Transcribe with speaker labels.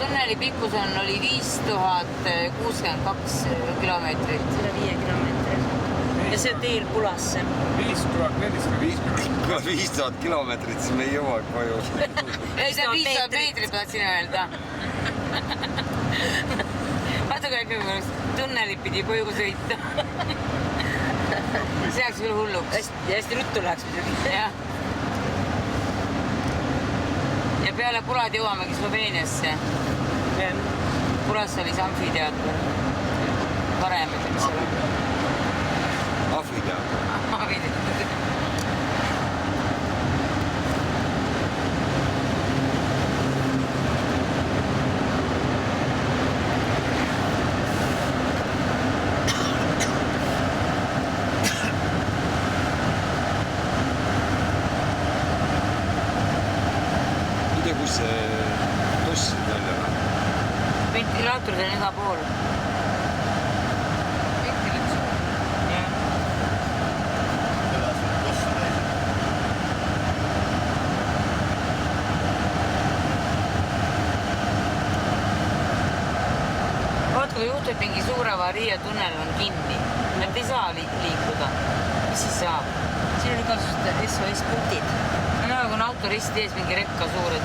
Speaker 1: tunneli pikkus oli 5062 kilomeetrit.
Speaker 2: 105 kilomeetrit. Ja see teel Pulasse.
Speaker 3: 5000 kilomeetrit, siis me ei jõua koju.
Speaker 1: Ei, see 500 meetrit tahtsin öelda. Vaata kui tunneli pidi koju sõita. See jääks küll hulluks.
Speaker 2: Ja hästi ruttu läheks midagi.
Speaker 1: Jah. Ja peale Pulad jõuamegi Sloveeniasse. Pulas oli see amfiteater. Varem, mis seal on.
Speaker 3: Amfiteater.
Speaker 1: Amfiteater.
Speaker 3: Kus see tossid välja on?
Speaker 1: Ventilaator on iga pool. Jah. Vaat kui juhtub mingi suur avarii ja tunnel on kinni, nad ei saa liikuda. Mis siis saab?
Speaker 2: Siin on igasugused SOS-punktid.
Speaker 1: No kui on autorist ees mingi rekka suur, et